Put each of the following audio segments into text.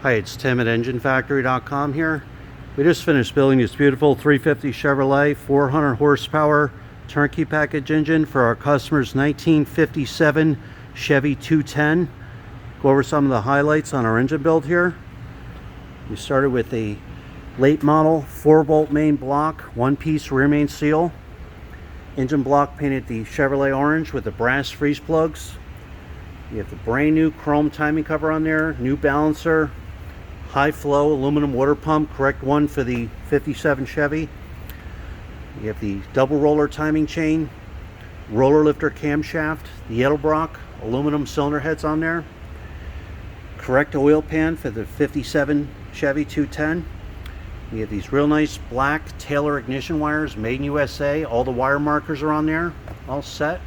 Hi, it's Tim at EngineFactory.com here. We just finished building this beautiful 350 Chevrolet 400 horsepower turnkey package engine for our customer's 1957 Chevy 210. Go over some of the highlights on our engine build here. We started with a late model 4-bolt main block, one-piece rear main seal. Engine block painted the Chevrolet orange with the brass freeze plugs. You have the brand new chrome timing cover on there, new balancer, high flow aluminum water pump, correct one for the 57 Chevy. You have the double roller timing chain, roller lifter camshaft, the Edelbrock aluminum cylinder heads on there, correct oil pan for the 57 Chevy 210. You have these real nice black Taylor ignition wires, made in USA. All the wire markers are on there, all set.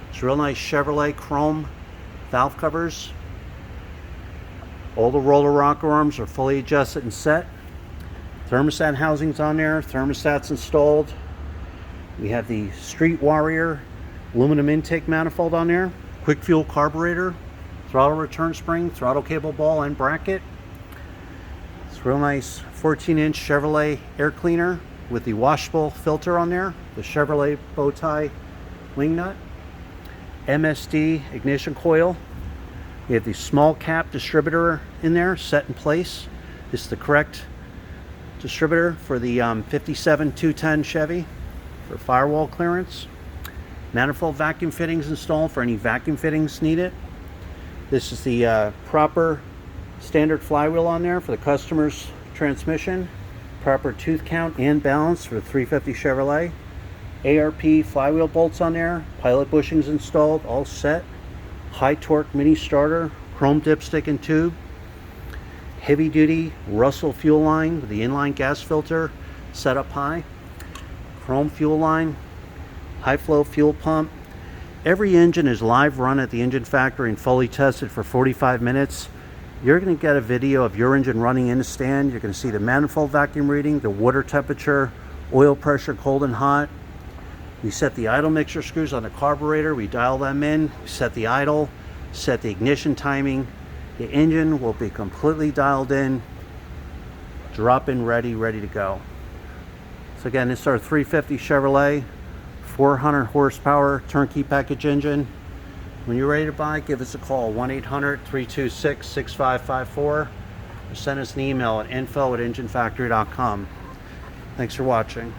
It's real nice Chevrolet chrome valve covers. All the roller rocker arms are fully adjusted and set. Thermostat housings on there, thermostats installed. We have the Street Warrior aluminum intake manifold on there, quick fuel carburetor, throttle return spring, throttle cable ball and bracket. It's real nice 14-inch Chevrolet air cleaner with the washable filter on there, the Chevrolet bow tie wing nut, MSD ignition coil. We have the small cap distributor in there set in place. This is the correct distributor for the 57 210 Chevy for firewall clearance. Manifold vacuum fittings installed for any vacuum fittings needed. This is the proper standard flywheel on there for the customer's transmission. Proper tooth count and balance for the 350 Chevrolet. ARP flywheel bolts on there, pilot bushings installed, all set. High torque mini starter, chrome dipstick and tube. Heavy duty Russell fuel line with the inline gas filter set up high. Chrome fuel line, high flow fuel pump. Every engine is live run at the engine factory and fully tested for 45 minutes. You're going to get a video of your engine running in the stand. You're going to see the manifold vacuum reading, the water temperature, oil pressure, cold and hot. We set the idle mixture screws on the carburetor. We dial them in, we set the idle, set the ignition timing. The engine will be completely dialed in, drop in ready to go. So again, this is our 350 Chevrolet 400 horsepower turnkey package engine. When you're ready to buy, give us a call, 1-800-326-6554, or send us an email at info@enginefactory.com. Thanks for watching.